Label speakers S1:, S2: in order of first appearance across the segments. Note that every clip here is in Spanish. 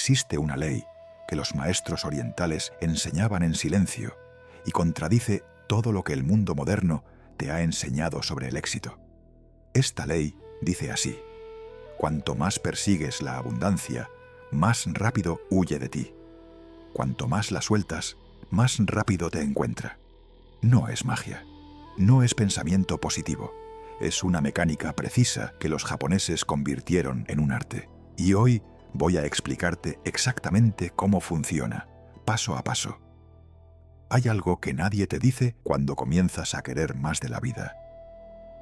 S1: existe una ley que los maestros orientales enseñaban en silencio y contradice todo lo que el mundo moderno te ha enseñado sobre el éxito. Esta ley dice así: cuanto más persigues la abundancia, más rápido huye de ti. Cuanto más la sueltas, más rápido te encuentra. No es magia, no es pensamiento positivo, es una mecánica precisa que los japoneses convirtieron en un arte. Y hoy voy a explicarte exactamente cómo funciona, paso a paso. Hay algo que nadie te dice cuando comienzas a querer más de la vida.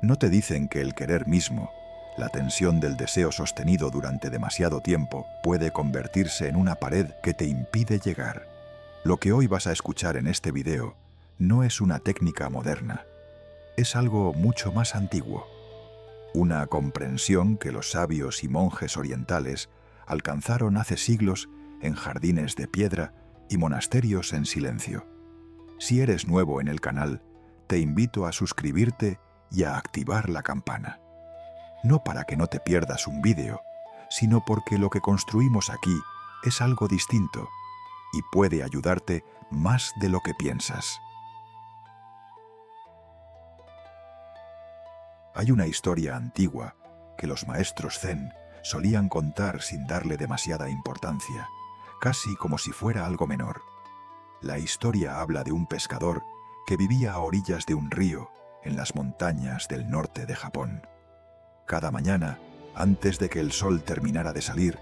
S1: No te dicen que el querer mismo, la tensión del deseo sostenido durante demasiado tiempo, puede convertirse en una pared que te impide llegar. Lo que hoy vas a escuchar en este video no es una técnica moderna, es algo mucho más antiguo. Una comprensión que los sabios y monjes orientales alcanzaron hace siglos en jardines de piedra y monasterios en silencio. Si eres nuevo en el canal, te invito a suscribirte y a activar la campana. No para que no te pierdas un vídeo, sino porque lo que construimos aquí es algo distinto y puede ayudarte más de lo que piensas. Hay una historia antigua que los maestros zen solían contar sin darle demasiada importancia, casi como si fuera algo menor. La historia habla de un pescador que vivía a orillas de un río en las montañas del norte de Japón. Cada mañana, antes de que el sol terminara de salir,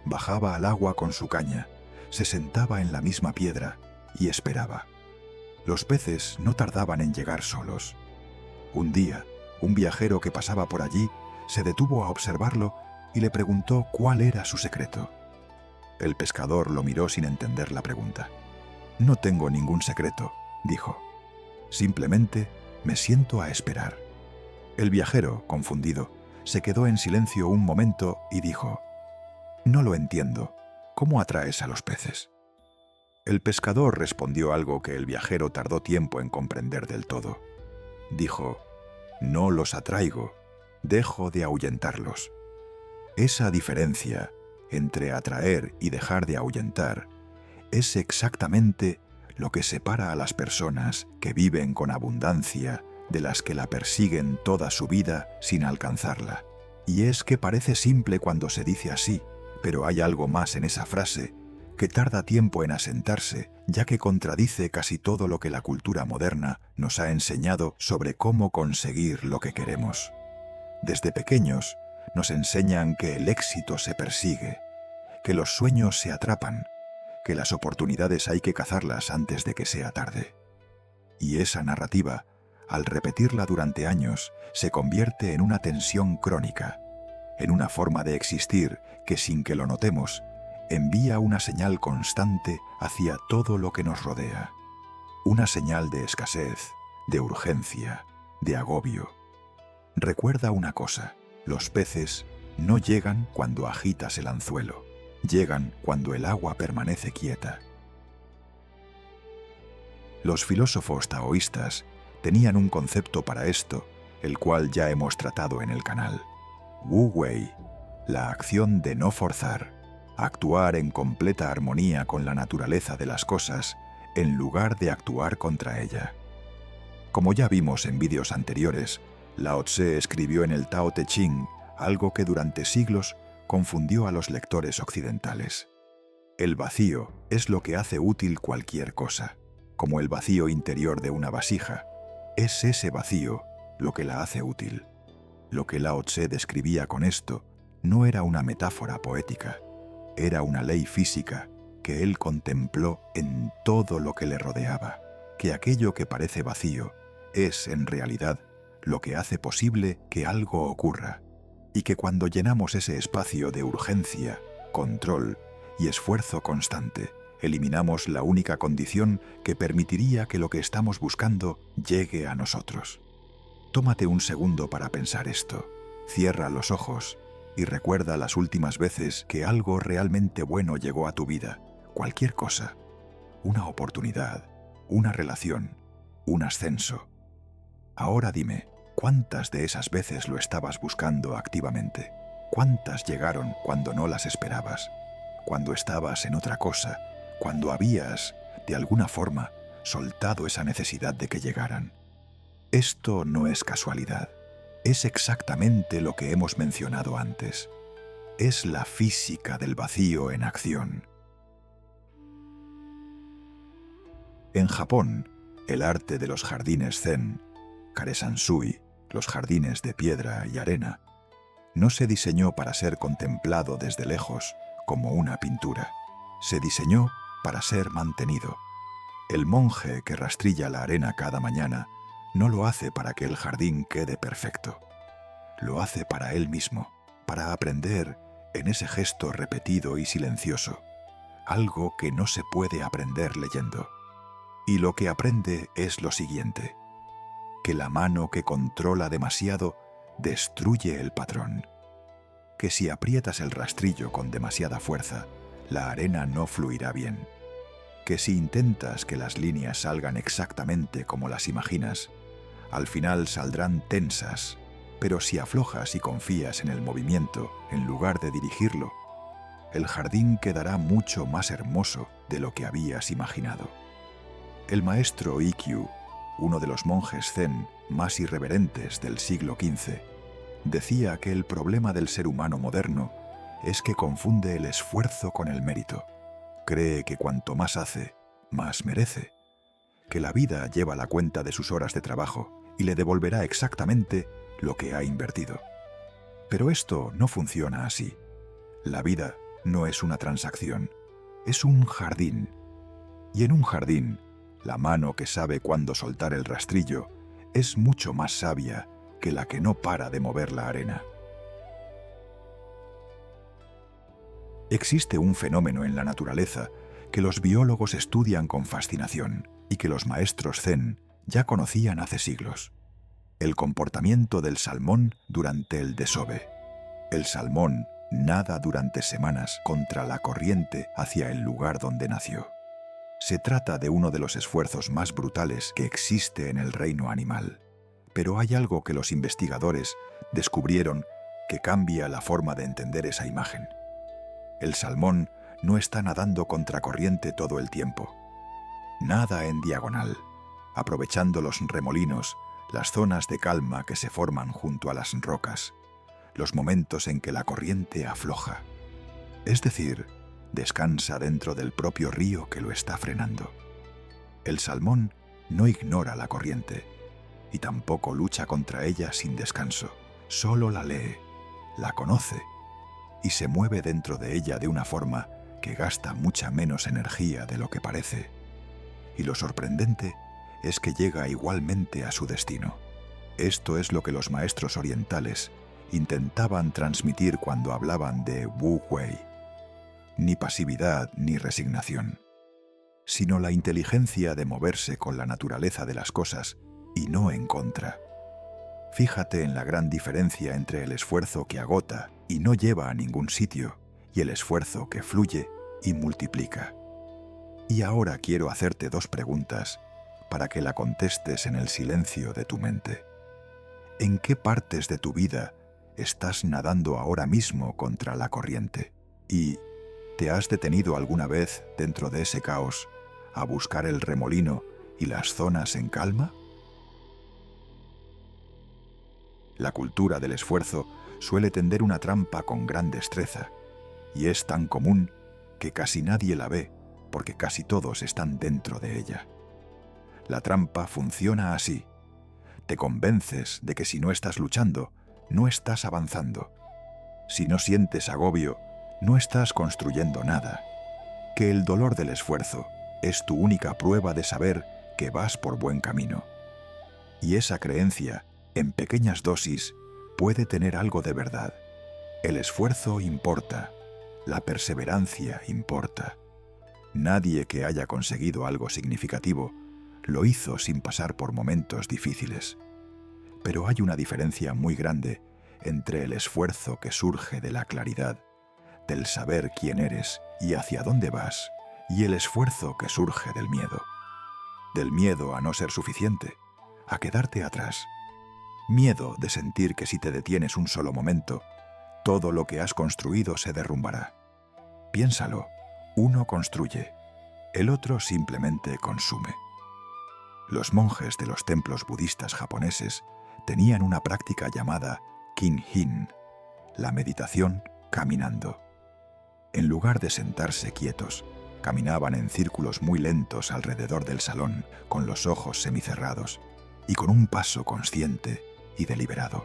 S1: bajaba al agua con su caña, se sentaba en la misma piedra y esperaba. Los peces no tardaban en llegar solos. Un día, un viajero que pasaba por allí se detuvo a observarlo y le preguntó cuál era su secreto. El pescador lo miró sin entender la pregunta. «No tengo ningún secreto», dijo. «Simplemente me siento a esperar». El viajero, confundido, se quedó en silencio un momento y dijo: «No lo entiendo. ¿Cómo atraes a los peces?». El pescador respondió algo que el viajero tardó tiempo en comprender del todo. Dijo: «No los atraigo, dejo de ahuyentarlos». Esa diferencia entre atraer y dejar de ahuyentar es exactamente lo que separa a las personas que viven con abundancia de las que la persiguen toda su vida sin alcanzarla. Y es que parece simple cuando se dice así, pero hay algo más en esa frase que tarda tiempo en asentarse, ya que contradice casi todo lo que la cultura moderna nos ha enseñado sobre cómo conseguir lo que queremos. Desde pequeños nos enseñan que el éxito se persigue, que los sueños se atrapan, que las oportunidades hay que cazarlas antes de que sea tarde. Y esa narrativa, al repetirla durante años, se convierte en una tensión crónica, en una forma de existir que, sin que lo notemos, envía una señal constante hacia todo lo que nos rodea. Una señal de escasez, de urgencia, de agobio. Recuerda una cosa: los peces no llegan cuando agitas el anzuelo, llegan cuando el agua permanece quieta. Los filósofos taoístas tenían un concepto para esto, el cual ya hemos tratado en el canal. Wu Wei, la acción de no forzar, actuar en completa armonía con la naturaleza de las cosas, en lugar de actuar contra ella. Como ya vimos en vídeos anteriores, Lao Tse escribió en el Tao Te Ching algo que durante siglos confundió a los lectores occidentales. El vacío es lo que hace útil cualquier cosa, como el vacío interior de una vasija. Es ese vacío lo que la hace útil. Lo que Lao Tse describía con esto no era una metáfora poética, era una ley física que él contempló en todo lo que le rodeaba, que aquello que parece vacío es, en realidad, lo que hace posible que algo ocurra, y que cuando llenamos ese espacio de urgencia, control y esfuerzo constante, eliminamos la única condición que permitiría que lo que estamos buscando llegue a nosotros. Tómate un segundo para pensar esto, cierra los ojos y recuerda las últimas veces que algo realmente bueno llegó a tu vida, cualquier cosa, una oportunidad, una relación, un ascenso. Ahora dime, ¿cuántas de esas veces lo estabas buscando activamente? ¿Cuántas llegaron cuando no las esperabas? cuando estabas en otra cosa, cuando habías, de alguna forma, soltado esa necesidad de que llegaran. Esto no es casualidad. Es exactamente lo que hemos mencionado antes. Es la física del vacío en acción. En Japón, el arte de los jardines zen, Kare-sansui, los jardines de piedra y arena, no se diseñó para ser contemplado desde lejos como una pintura. Se diseñó para ser mantenido. El monje que rastrilla la arena cada mañana no lo hace para que el jardín quede perfecto. Lo hace para él mismo, para aprender en ese gesto repetido y silencioso, algo que no se puede aprender leyendo. Y lo que aprende es lo siguiente: que la mano que controla demasiado destruye el patrón. Que si aprietas el rastrillo con demasiada fuerza, la arena no fluirá bien. Que si intentas que las líneas salgan exactamente como las imaginas, al final saldrán tensas, pero si aflojas y confías en el movimiento en lugar de dirigirlo, el jardín quedará mucho más hermoso de lo que habías imaginado. El maestro Ikkyu, uno de los monjes zen más irreverentes del siglo XV, decía que el problema del ser humano moderno es que confunde el esfuerzo con el mérito. Cree que cuanto más hace, más merece, que la vida lleva la cuenta de sus horas de trabajo y le devolverá exactamente lo que ha invertido. Pero esto no funciona así. La vida no es una transacción, es un jardín. Y en un jardín, la mano que sabe cuándo soltar el rastrillo es mucho más sabia que la que no para de mover la arena. Existe un fenómeno en la naturaleza que los biólogos estudian con fascinación y que los maestros zen ya conocían hace siglos: el comportamiento del salmón durante el desove. El salmón nada durante semanas contra la corriente hacia el lugar donde nació. Se trata de uno de los esfuerzos más brutales que existe en el reino animal. Pero hay algo que los investigadores descubrieron que cambia la forma de entender esa imagen. El salmón no está nadando contracorriente todo el tiempo. Nada en diagonal, aprovechando los remolinos, las zonas de calma que se forman junto a las rocas, los momentos en que la corriente afloja. Es decir, descansa dentro del propio río que lo está frenando. El salmón no ignora la corriente y tampoco lucha contra ella sin descanso. Solo la lee, la conoce y se mueve dentro de ella de una forma que gasta mucha menos energía de lo que parece. Y lo sorprendente es que llega igualmente a su destino. Esto es lo que los maestros orientales intentaban transmitir cuando hablaban de Wu Wei. Ni pasividad ni resignación, sino la inteligencia de moverse con la naturaleza de las cosas y no en contra. Fíjate en la gran diferencia entre el esfuerzo que agota y no lleva a ningún sitio y el esfuerzo que fluye y multiplica. Y ahora quiero hacerte dos preguntas para que la contestes en el silencio de tu mente. ¿En qué partes de tu vida estás nadando ahora mismo contra la corriente? ¿Y te has detenido alguna vez dentro de ese caos a buscar el remolino y las zonas en calma? La cultura del esfuerzo suele tender una trampa con gran destreza, y es tan común que casi nadie la ve porque casi todos están dentro de ella. La trampa funciona así. Te convences de que si no estás luchando, no estás avanzando. Si no sientes agobio, no estás construyendo nada. Que el dolor del esfuerzo es tu única prueba de saber que vas por buen camino. Y esa creencia, en pequeñas dosis, puede tener algo de verdad. El esfuerzo importa, la perseverancia importa. Nadie que haya conseguido algo significativo lo hizo sin pasar por momentos difíciles. Pero hay una diferencia muy grande entre el esfuerzo que surge de la claridad, del saber quién eres y hacia dónde vas, y el esfuerzo que surge del miedo a no ser suficiente, a quedarte atrás, miedo de sentir que si te detienes un solo momento, todo lo que has construido se derrumbará. Piénsalo, uno construye, el otro simplemente consume. Los monjes de los templos budistas japoneses tenían una práctica llamada Kinhin, la meditación caminando. En lugar de sentarse quietos, caminaban en círculos muy lentos alrededor del salón, con los ojos semicerrados y con un paso consciente y deliberado.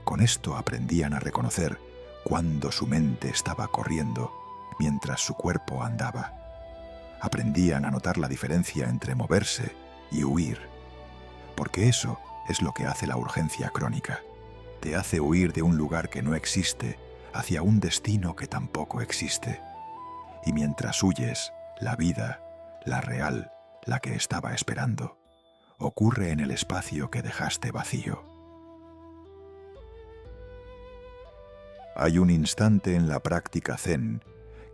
S1: Con esto aprendían a reconocer cuándo su mente estaba corriendo mientras su cuerpo andaba. Aprendían a notar la diferencia entre moverse y huir, porque eso es lo que hace la urgencia crónica. Te hace huir de un lugar que no existe hacia un destino que tampoco existe. Y mientras huyes, la vida, la real, la que estaba esperando, ocurre en el espacio que dejaste vacío. Hay un instante en la práctica zen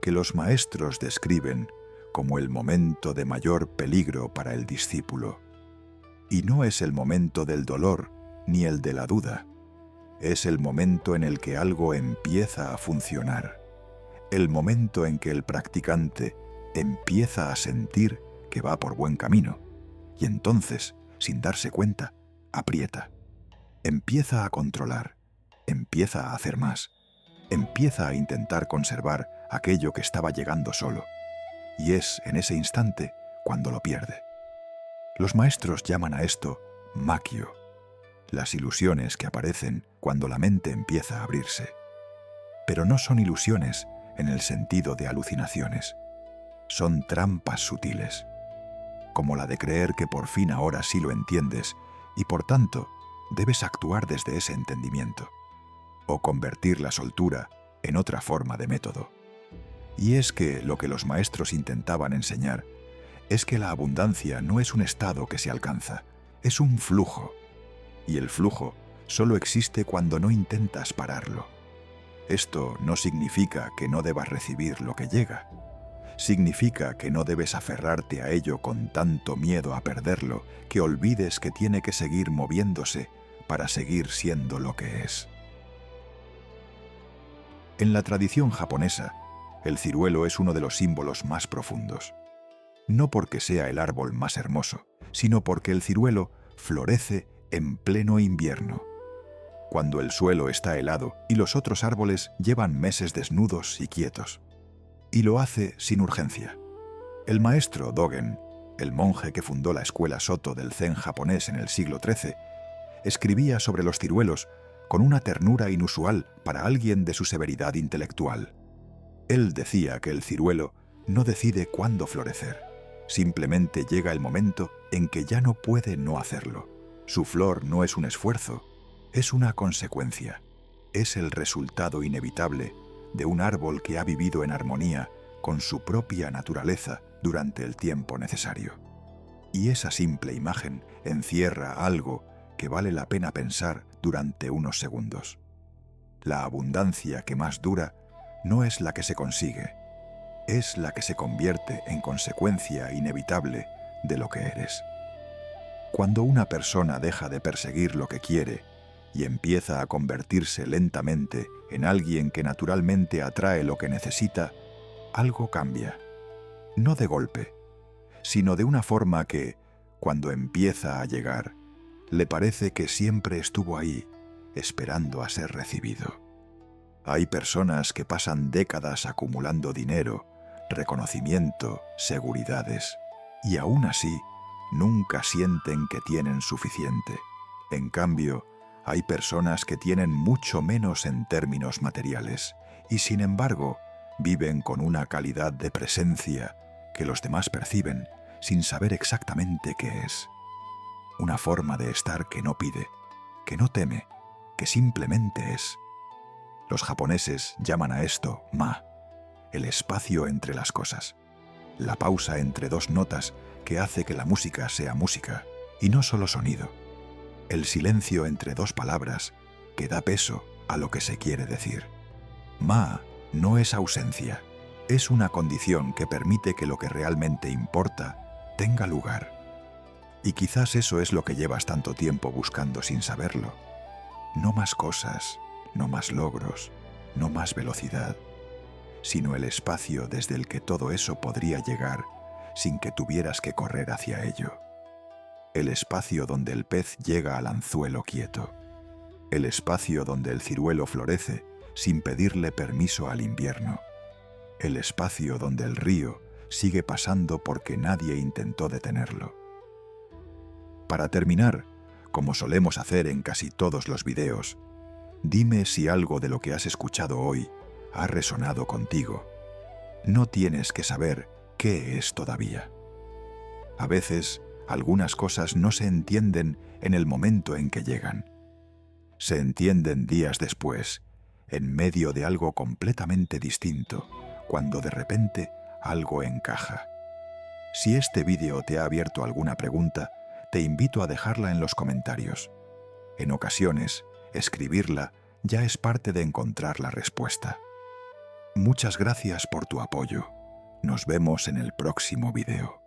S1: que los maestros describen como el momento de mayor peligro para el discípulo. Y no es el momento del dolor ni el de la duda. Es el momento en el que algo empieza a funcionar. El momento en que el practicante empieza a sentir que va por buen camino. Y entonces, sin darse cuenta, aprieta. Empieza a controlar. Empieza a hacer más. Empieza a intentar conservar aquello que estaba llegando solo. Y es en ese instante cuando lo pierde. Los maestros llaman a esto makkyo, las ilusiones que aparecen cuando la mente empieza a abrirse. Pero no son ilusiones en el sentido de alucinaciones. Son trampas sutiles, como la de creer que por fin ahora sí lo entiendes y por tanto debes actuar desde ese entendimiento, o convertir la soltura en otra forma de método. Y es que lo que los maestros intentaban enseñar es que la abundancia no es un estado que se alcanza, es un flujo. Y el flujo solo existe cuando no intentas pararlo. Esto no significa que no debas recibir lo que llega. Significa que no debes aferrarte a ello con tanto miedo a perderlo que olvides que tiene que seguir moviéndose para seguir siendo lo que es. En la tradición japonesa, el ciruelo es uno de los símbolos más profundos. No porque sea el árbol más hermoso, sino porque el ciruelo florece en pleno invierno, cuando el suelo está helado y los otros árboles llevan meses desnudos y quietos. Y lo hace sin urgencia. El maestro Dogen, el monje que fundó la escuela Soto del Zen japonés en el siglo XIII, escribía sobre los ciruelos con una ternura inusual para alguien de su severidad intelectual. Él decía que el ciruelo no decide cuándo florecer. Simplemente llega el momento en que ya no puede no hacerlo. Su flor no es un esfuerzo, es una consecuencia. Es el resultado inevitable de un árbol que ha vivido en armonía con su propia naturaleza durante el tiempo necesario. Y esa simple imagen encierra algo que vale la pena pensar durante unos segundos. La abundancia que más dura no es la que se consigue, es la que se convierte en consecuencia inevitable de lo que eres. Cuando una persona deja de perseguir lo que quiere y empieza a convertirse lentamente en alguien que naturalmente atrae lo que necesita, algo cambia. No de golpe, sino de una forma que, cuando empieza a llegar, le parece que siempre estuvo ahí, esperando a ser recibido. Hay personas que pasan décadas acumulando dinero, reconocimiento, seguridades, y aún así nunca sienten que tienen suficiente. En cambio, hay personas que tienen mucho menos en términos materiales, y sin embargo, viven con una calidad de presencia que los demás perciben sin saber exactamente qué es. Una forma de estar que no pide, que no teme, que simplemente es. Los japoneses llaman a esto ma, el espacio entre las cosas, la pausa entre dos notas que hace que la música sea música y no solo sonido, el silencio entre dos palabras que da peso a lo que se quiere decir. Ma no es ausencia, es una condición que permite que lo que realmente importa tenga lugar. Y quizás eso es lo que llevas tanto tiempo buscando sin saberlo. No más cosas, no más logros, no más velocidad, sino el espacio desde el que todo eso podría llegar sin que tuvieras que correr hacia ello. El espacio donde el pez llega al anzuelo quieto. El espacio donde el ciruelo florece sin pedirle permiso al invierno. El espacio donde el río sigue pasando porque nadie intentó detenerlo. Para terminar, como solemos hacer en casi todos los videos, dime si algo de lo que has escuchado hoy ha resonado contigo. No tienes que saber qué es todavía. A veces, algunas cosas no se entienden en el momento en que llegan. Se entienden días después, en medio de algo completamente distinto, cuando de repente algo encaja. Si este vídeo te ha abierto alguna pregunta, te invito a dejarla en los comentarios. En ocasiones, escribirla ya es parte de encontrar la respuesta. Muchas gracias por tu apoyo. Nos vemos en el próximo video.